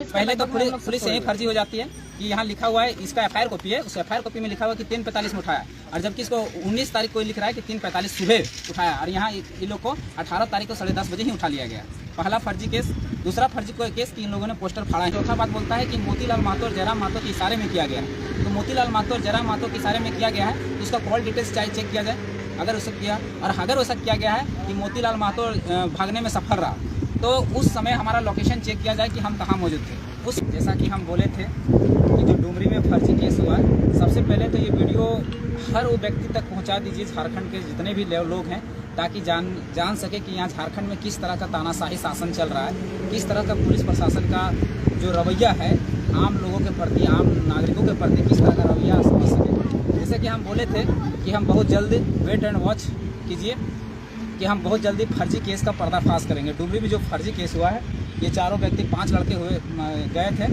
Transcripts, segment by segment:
पहले तो पुलिस यही फर्जी हो जाती है कि यहाँ लिखा हुआ है, इसका एफआईआर कॉपी है, उस एफआईआर कॉपी में लिखा हुआ है कि 3:45 में उठाया, और जबकि इसको 19 तारीख को लिख रहा है कि 3:45 सुबह उठाया, और यहाँ इन लोग को 18 तारीख को 10:30 बजे ही उठा लिया गया। पहला फर्जी केस। दूसरा फर्जी केस कि इन लोगों ने पोस्टर फाड़ा है। चौथा बात बोलता है कि मोतीलाल महतो और जयराम महतो के इशारे में किया गया है। तो मोतीलाल महतो और जयराम महतो के इशारे में किया गया है तो उसका कॉल डिटेल्स चाहे चेक किया जाए, अगर उसे किया, और अगर वैसा किया गया है कि मोतीलाल महतो भागने में सफल रहा तो उस समय हमारा लोकेशन चेक किया जाए कि हम कहाँ मौजूद थे। उस जैसा कि हम बोले थे कि जो डुमरी में फर्जी केस हुआ, सबसे पहले तो ये वीडियो हर वो व्यक्ति तक पहुंचा दीजिए, झारखंड के जितने भी लोग हैं, ताकि जान सके कि यहाँ झारखंड में किस तरह का तानाशाही शासन चल रहा है, किस तरह का पुलिस प्रशासन का जो रवैया है आम लोगों के प्रति, आम नागरिकों के प्रति किस तरह का रवैया समझ सके। जैसे कि हम बोले थे कि हम बहुत जल्द वेट एंड वॉच कीजिए कि हम बहुत जल्दी फर्जी केस का पर्दाफाश करेंगे। डुमरी में जो फर्जी केस हुआ है, ये चारों व्यक्ति 5 लड़के गए थे,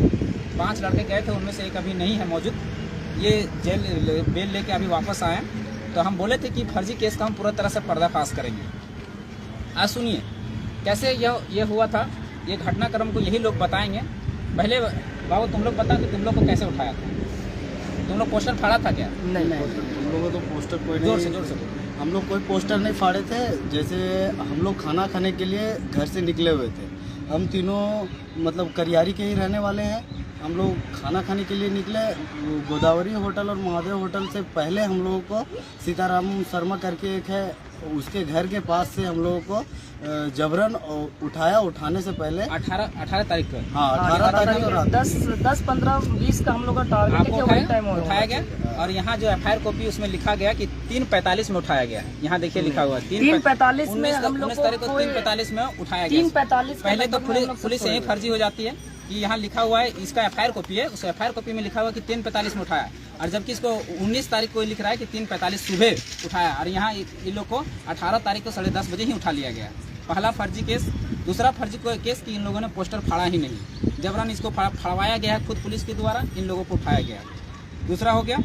5 लड़के गए थे, उनमें से एक अभी नहीं है मौजूद, ये जेल बेल लेके अभी वापस आए। तो हम बोले थे कि फर्जी केस का हम पूरा तरह से पर्दाफाश करेंगे। आज सुनिए कैसे ये हुआ था, ये घटनाक्रम को यही लोग बताएंगे। पहले बाबू तुम लोग बता कि तुम लोग को कैसे उठाया था, तुम लोग पोस्टर फाड़ा था क्या? नहीं, हम लोगों तो पोस्टर कोई नहीं, जोर से हम लोग कोई पोस्टर नहीं फाड़े थे। जैसे हम लोग खाना खाने के लिए घर से निकले हुए थे, हम तीनों मतलब करियारी के ही रहने वाले हैं। हम लोग खाना खाने के लिए निकले, गोदावरी होटल और महादेव होटल से पहले हम लोगों को सीताराम शर्मा करके एक है, उसके घर के पास से हम लोगों को जबरन उठाया। उठाने से पहले 18 तारीख को, हाँ 18 तारीख को 10, 15, 20 का हम लोग का टारगेट उठाया गया। और यहाँ जो एफआईआर कॉपी उसमें लिखा गया कि 3:45 में उठाया गया। यहाँ देखिए लिखा हुआ है 3:45 में हम लोग 19 तारीख को 3:45 में उठाया गया। 3:45 पहले तो पुलिस यही फर्जी हो जाती है कि यहाँ लिखा हुआ है, इसका एफआईआर कॉपी है, उस एफआईआर कॉपी में लिखा हुआ है कि 3:45 में उठाया, और जबकि इसको 19 तारीख को लिख रहा है कि 3:45 सुबह उठाया, और यहाँ इन लोग को 18 तारीख को 10:30 बजे ही उठा लिया गया। पहला फर्जी केस। दूसरा फर्जी केस कि इन लोगों ने पोस्टर फाड़ा ही नहीं, जबरन इसको फाड़वाया गया है खुद पुलिस के द्वारा, इन लोगों को उठाया गया। दूसरा हो गया,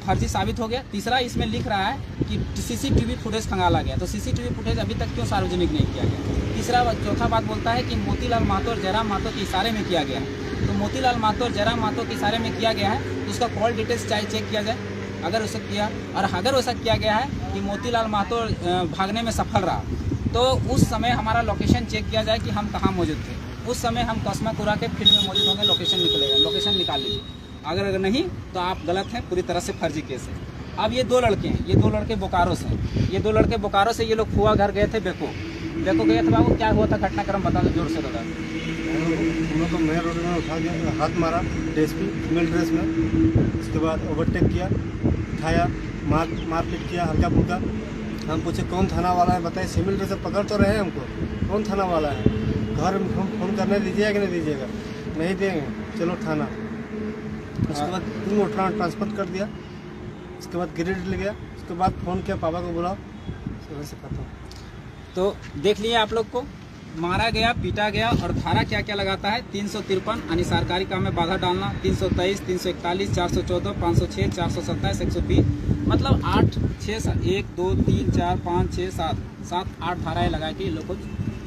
फर्जी साबित हो गया। तीसरा इसमें लिख रहा है कि सीसीटीवी फुटेज खंगाला गया, तो सीसीटीवी फुटेज अभी तक क्यों सार्वजनिक नहीं किया गया? चौथा बात बोलता है कि मोतीलाल महतो और जयराम महतो के इशारे में किया गया है। तो मोतीलाल महतो और जयराम महतो के इशारे में किया गया है तो उसका कॉल डिटेल्स चाहे चेक किया जाए, अगर उसे किया, और अगर वैसा किया गया है कि मोतीलाल महतो भागने में सफल रहा तो उस समय हमारा लोकेशन चेक किया जाए कि हम कहाँ मौजूद थे। उस समय हम कस्माकुरा के फील्ड में मौजूद होंगे, लोकेशन निकलेगा, लोकेशन निकाल लीजिए। अगर नहीं तो आप गलत हैं, पूरी तरह से फर्जी केस है। अब ये 2 लड़के हैं, ये 2 लड़के बोकारो से, ये 2 लड़के बोकारो से, ये लोग फुआ घर गए थे, बेको गए थे। बाबू क्या हुआ था घटनाक्रम बता दो, जोर से बता। हम लोग को मेन रोड में उठा गया, हाथ मारा डीएसपी फीमेल ड्रेस में, उसके बाद ओवरटेक किया, उठाया, मारपीट किया हल्का फुल्का। हम पूछे कौन थाना वाला है बताइए, सिविल ड्रेस से पकड़ तो रहे हमको, कौन थाना वाला है, घर में हम फोन करने दीजिएगा कि नहीं दीजिएगा? नहीं देंगे, चलो थाना। उसके बाद तुम ट्रांसफर कर दिया, उसके बाद गिरिडीह ले गया, उसके बाद फ़ोन किया पापा को, बुलाओ, सुबह से खत्म। तो देख लिए आप लोग को मारा गया, पीटा गया, और धारा क्या क्या लगाता है? 353 यानी सरकारी काम में बाधा डालना, 323, 341, 414, 506, 427, 120, मतलब 8, 6, 1, 2, 3, 4, 5, 6, 7, 8 धाराएं लगा के ये लोग को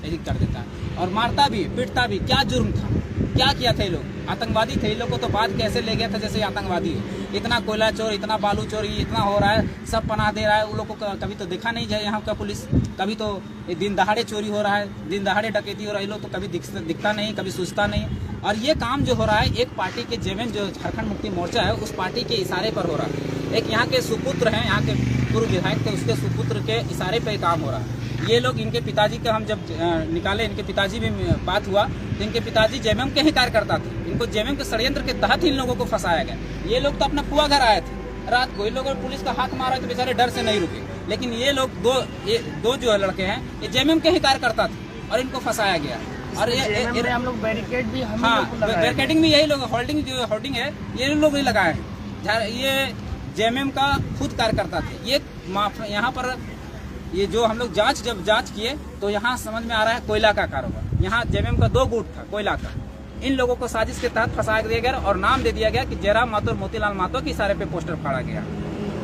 एडिट कर देता है। और मारता भी, पीटता भी। क्या जुर्म था, क्या किया था ये लोग? आतंकवादी थे, ये लोग को तो बात कैसे ले गया था जैसे आतंकवादी हो। इतना कोयला चोर, इतना बालू चोरी, इतना हो रहा है, सब पनाह दे रहा है। उन लोग को कभी तो देखा नहीं जाए यहाँ का पुलिस, कभी तो दिन दहाड़े चोरी हो रहा है, दिन दहाड़े डकैती हो रहा है, ये लोग तो कभी दिखता नहीं, कभी सूझता नहीं। और ये काम जो हो रहा है एक पार्टी के जेएमएम जो झारखंड मुक्ति मोर्चा है, उस पार्टी के इशारे पर हो रहा है। एक यहाँ के सुपुत्र हैं, यहाँ के पूर्व विधायक थे, उसके सुपुत्र के इशारे पर काम हो रहा है। ये लोग, इनके पिताजी का हम जब निकाले, इनके पिताजी भी बात हुआ तो इनके पिताजी जेएमएम के ही कार्यकर्ता थे। इनको जेएमएम के षड्यंत्र के तहत ही इन लोगों को फंसाया गया। ये लोग तो अपना फुआ घर आए थे रात को, इन लोगों ने पुलिस का हाथ मारा तो बेचारे डर से नहीं रुके। लेकिन ये लोग दो जो लड़के हैं, ये जेएमएम के ही कार्यकर्ता थे और इनको फंसाया गया। और ये हम लोग बैरिकेड भी, हाँ, बैरिकेडिंग भी यही लोग, होल्डिंग है ये लोग ही लगाए हैं। ये जेएमएम का खुद कार्यकर्ता थे। ये यहाँ पर ये जो हम लोग जब जांच किए तो यहाँ समझ में आ रहा है कोयला का कारोबार। यहाँ जेएमएम का 2 गुट था कोयला का। इन लोगों को साजिश के तहत फंसा दिया गया और नाम दे दिया गया कि जयराम महतो और मोतीलाल महतो के इशारे पे पोस्टर फाड़ा गया।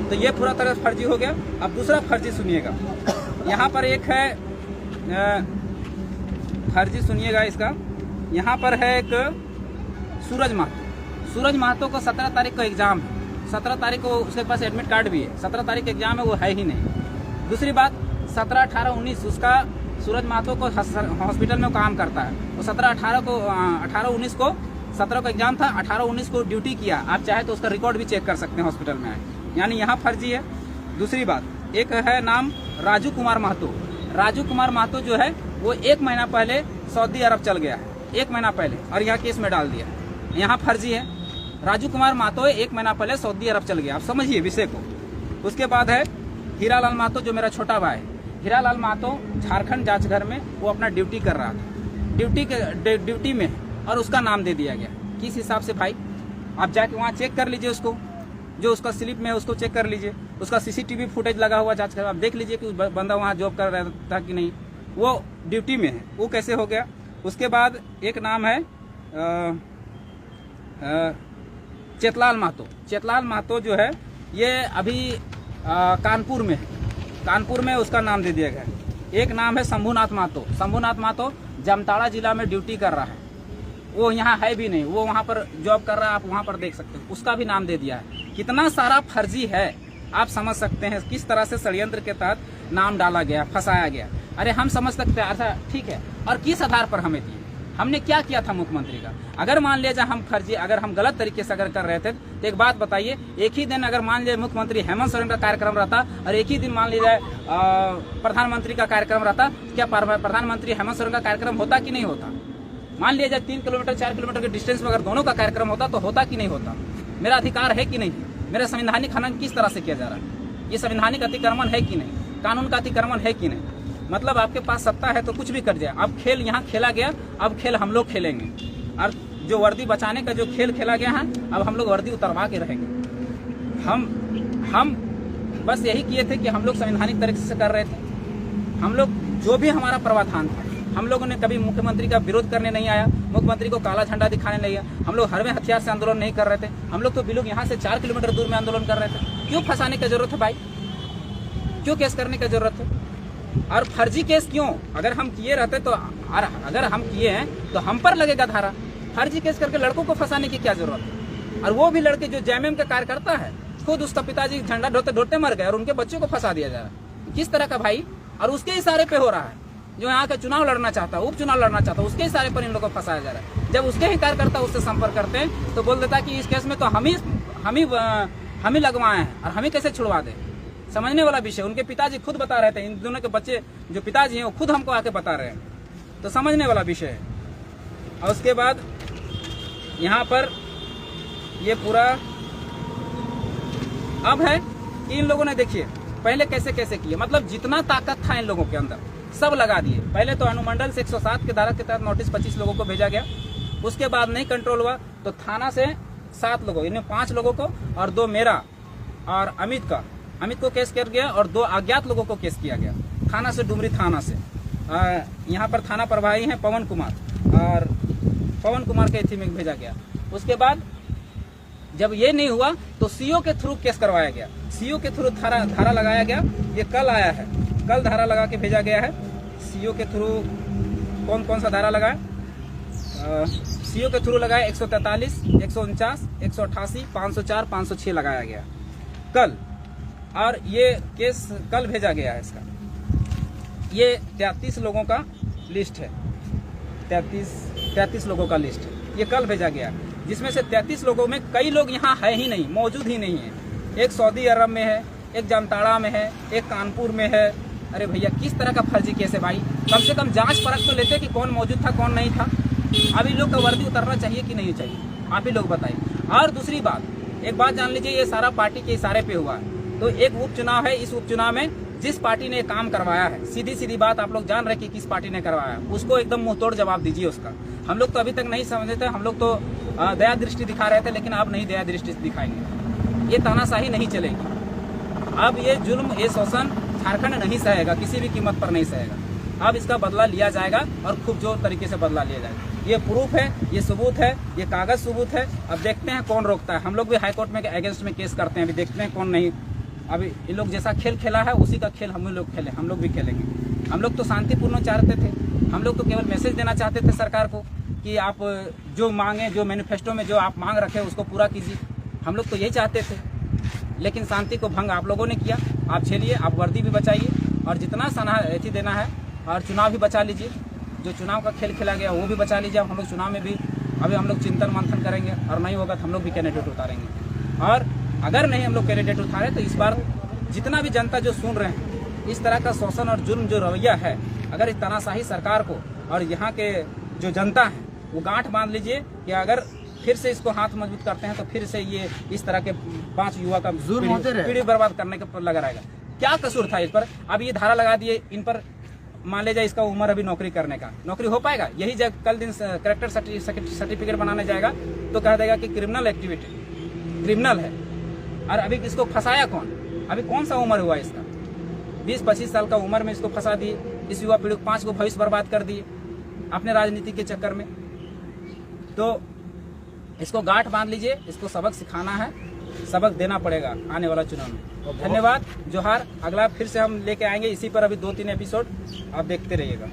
तो ये पूरा तरह फर्जी हो गया। अब दूसरा फर्जी सुनिएगा, यहाँ पर एक है फर्जी, सुनिएगा इसका। यहाँ पर है एक सूरज महतो को 17 तारीख को एग्ज़ाम है, 17 तारीख को उसके पास एडमिट कार्ड भी है, 17 तारीख का एग्ज़ाम है, वो है ही नहीं। दूसरी बात 17, 18, 19 उसका सूरज महतो को हॉस्पिटल में काम करता है, वो 17, 18 को 18, 19 को 17 को एग्ज़ाम था, 18, 19 को ड्यूटी किया। आप चाहे तो उसका रिकॉर्ड भी चेक कर सकते हैं हॉस्पिटल में आए, यानी यहाँ फर्जी है। दूसरी बात एक है नाम राजू कुमार महतो जो है वो 1 महीना पहले सऊदी अरब चल गया है, 1 महीना पहले, और यहाँ केस में डाल दिया, यहाँ फर्जी है। राजू कुमार महतो 1 महीना पहले सऊदी अरब चल गया, आप समझिए विषय को। उसके बाद है हीरालाल महतो जो मेरा छोटा भाई है, हीरालाल महतो झारखंड जांच घर में वो अपना ड्यूटी कर रहा था, ड्यूटी में, और उसका नाम दे दिया गया। किस हिसाब से भाई? आप जाके वहाँ चेक कर लीजिए, उसको जो उसका स्लिप में है उसको चेक कर लीजिए, उसका सीसीटीवी फुटेज लगा हुआ जांच कर, आप देख लीजिए कि बंदा वहाँ जॉब कर रहा था कि नहीं, वो ड्यूटी में है, वो कैसे हो गया। उसके बाद एक नाम है चेतलाल महतो जो है ये अभी कानपुर में है, कानपुर में उसका नाम दे दिया गया। एक नाम है शंभुनाथ महतो जामताड़ा जिला में ड्यूटी कर रहा है, वो यहाँ है भी नहीं, वो वहाँ पर जॉब कर रहा है, आप वहाँ पर देख सकते हैं, उसका भी नाम दे दिया है। कितना सारा फर्जी है, आप समझ सकते हैं किस तरह से षड्यंत्र के तहत नाम डाला गया, फंसाया गया। अरे हम समझ सकते हैं, अच्छा ठीक है, और किस आधार पर हमें दिए, हमने क्या किया था मुख्यमंत्री का? अगर मान लीजिए हम फर्जी, अगर हम गलत तरीके से अगर कर रहे थे तो एक बात बताइए, एक ही दिन अगर मान लीजिए मुख्यमंत्री हेमंत सोरेन का कार्यक्रम रहता और एक ही दिन मान लीजिए प्रधानमंत्री का कार्यक्रम रहता, क्या प्रधानमंत्री हेमंत सोरेन का कार्यक्रम होता कि नहीं होता? मान लीजिए 3 किलोमीटर 4 किलोमीटर के डिस्टेंस में अगर दोनों का कार्यक्रम होता तो होता कि नहीं होता? मेरा अधिकार है कि नहीं? मेरा संवैधानिक हनन किस तरह से किया जा रहा है? ये संवैधानिक अतिक्रमण है कि नहीं? कानून का अतिक्रमण है कि नहीं? मतलब आपके पास सत्ता है तो कुछ भी कर जाए। अब खेल यहाँ खेला गया, अब खेल हम लोग खेलेंगे, और जो वर्दी बचाने का जो खेल खेला गया है, अब हम लोग वर्दी उतरवा के रहेंगे। हम बस यही किए थे कि हम लोग संवैधानिक तरीके से कर रहे थे। हम लोग जो भी हमारा प्रावधान था, हम लोगों ने कभी मुख्यमंत्री का विरोध करने नहीं आया, मुख्यमंत्री को काला झंडा दिखाने नहीं आया, हम लोग हर में हथियार से आंदोलन नहीं कर रहे थे। हम लोग तो बिल्कुल यहाँ से 4 किलोमीटर दूर में आंदोलन कर रहे थे। क्यों फंसाने की जरूरत है भाई? क्यों केस करने की जरूरत है? और फर्जी केस क्यों? अगर हम किए रहते तो, अगर हम किए हैं तो हम पर लगेगा धारा। फर्जी केस करके लड़कों को फंसाने की क्या जरूरत है? और वो भी लड़के जो जेएमएम का कार्यकर्ता है, खुद उसका पिताजी झंडा ढोते ढोते मर गए और उनके बच्चों को फंसा दिया जा रहा है। किस तरह का भाई? और उसके इशारे पे हो रहा है। जो यहाँ का चुनाव लड़ना चाहता है, उपचुनाव लड़ना चाहता है, उसके इशारे पर इन लोगों को फंसाया जा रहा है। जब उसके ही कार्यकर्ता उससे संपर्क करते हैं तो बोल देता है कि इस केस में तो हम ही लगवाए हैं और हम ही कैसे छुड़वा दें। समझने वाला विषय। उनके पिताजी खुद बता रहे थे, इन दोनों के बच्चे जो पिताजी हैं वो खुद हमको आके बता रहे हैं, तो समझने वाला विषय है। और उसके बाद यहाँ पर ये पूरा अब है कि इन लोगों ने देखिए पहले कैसे कैसे किए, मतलब जितना ताकत था इन लोगों के अंदर सब लगा दिए। पहले तो अनुमंडल से 107 के धारा के तहत नोटिस 25 लोगों को भेजा गया, उसके बाद नहीं कंट्रोल हुआ तो थाना से 7 लोगों, इन्हें 5 लोगों को और 2 मेरा और अमित को केस किया गया और 2 अज्ञात लोगों को केस किया गया थाना से, डुमरी थाना से। यहाँ पर थाना प्रभारी हैं पवन कुमार, और पवन कुमार के एथी में भेजा गया। उसके बाद जब ये नहीं हुआ तो सीओ के थ्रू केस करवाया गया, सीओ के थ्रू धारा लगाया गया। ये कल आया है, कल धारा लगा के भेजा गया है। सीओ के थ्रू कौन सा धारा लगाया? सीओ के थ्रू लगाया 143, 149, 188, 504, 506 लगाया गया कल, और ये केस कल भेजा गया है। इसका ये 33 लोगों का लिस्ट है, 33 लोगों का लिस्ट है, ये कल भेजा गया, जिसमें से 33 लोगों में कई लोग यहाँ है ही नहीं, मौजूद ही नहीं है। एक सऊदी अरब में है, एक जामताड़ा में है, एक कानपुर में है। अरे भैया किस तरह का फर्जी केस है भाई? कम से कम जांच परख तो लेते कि कौन मौजूद था कौन नहीं था। अब इन लोग का वर्दी उतरना चाहिए कि नहीं चाहिए, आप ही लोग बताइए। और दूसरी बात, एक बात जान लीजिए, ये सारा पार्टी के इशारे पे हुआ है। तो एक उपचुनाव है, इस उपचुनाव में जिस पार्टी ने काम करवाया है, सीधी बात आप लोग जान रहे कि किस पार्टी ने करवाया, उसको एकदम मुंहतोड़ जवाब दीजिए उसका। हम लोग तो अभी तक नहीं समझे थे, हम लोग तो दया दृष्टि दिखा रहे थे, लेकिन अब नहीं दया दृष्टि दिखाएंगे। ये तानाशाही नहीं चलेगी। अब ये जुल्म, ये शोषण झारखंड नहीं सहेगा, किसी भी कीमत पर नहीं सहेगा। अब इसका बदला लिया जाएगा और खूब जोर तरीके से बदला लिया जाएगा। ये प्रूफ है, ये सबूत है, ये कागज सबूत है। अब देखते हैं कौन रोकता है। हम लोग भी हाईकोर्ट में अगेंस्ट में केस करते हैं, अभी देखते हैं कौन नहीं। अभी इन लोग जैसा खेल खेला है उसी का खेल हम लोग खेले, हम लोग भी खेलेंगे। हम लोग तो शांतिपूर्ण चाहते थे, हम लोग तो केवल मैसेज देना चाहते थे सरकार को कि आप जो मांगे, जो मैनिफेस्टो में जो आप मांग रखे उसको पूरा कीजिए। हम लोग तो यही चाहते थे, लेकिन शांति को भंग आप लोगों ने किया। आप झेलिए, आप वर्दी भी बचाइए और जितना सनाथी देना है, और चुनाव भी बचा लीजिए। जो चुनाव का खेल खेला गया वो भी बचा लीजिए। अब हम लोग चुनाव में भी अभी हम लोग चिंतन मंथन करेंगे और नहीं होगा तो हम लोग भी कैंडिडेट उतारेंगे। और अगर नहीं हम लोग कैंडिडेट उतारे तो इस बार जितना भी जनता जो सुन रहे हैं, इस तरह का शोषण और जुर्म जो रवैया है, अगर इस तानाशाही सरकार को और यहाँ के जो जनता है वो गांठ बांध लीजिए कि अगर फिर से इसको हाथ मजबूत करते हैं तो फिर से ये इस तरह के 5 युवा का पीढ़ी बर्बाद करने के लगा रहेगा। क्या कसूर था इस पर? अब ये धारा लगा दिए इन पर, मान लीजिए इसका उम्र अभी नौकरी करने का, नौकरी हो पाएगा? यही जब कल दिन करेक्टर सर्टिफिकेट बनाने जाएगा तो कह देगा कि क्रिमिनल एक्टिविटी, क्रिमिनल है। और अभी इसको फंसाया कौन? अभी कौन सा उम्र हुआ इसका? 20-25 साल का उम्र में इसको फंसा दिए। इस युवा पीढ़ी को 5 को भविष्य बर्बाद कर दिए अपने राजनीति के चक्कर में। तो इसको गांठ बांध लीजिए, इसको सबक सिखाना है, सबक देना पड़ेगा आने वाला चुनाव में। धन्यवाद, जोहार। अगला फिर से हम लेके आएंगे इसी पर, अभी 2-3 एपिसोड आप देखते रहिएगा।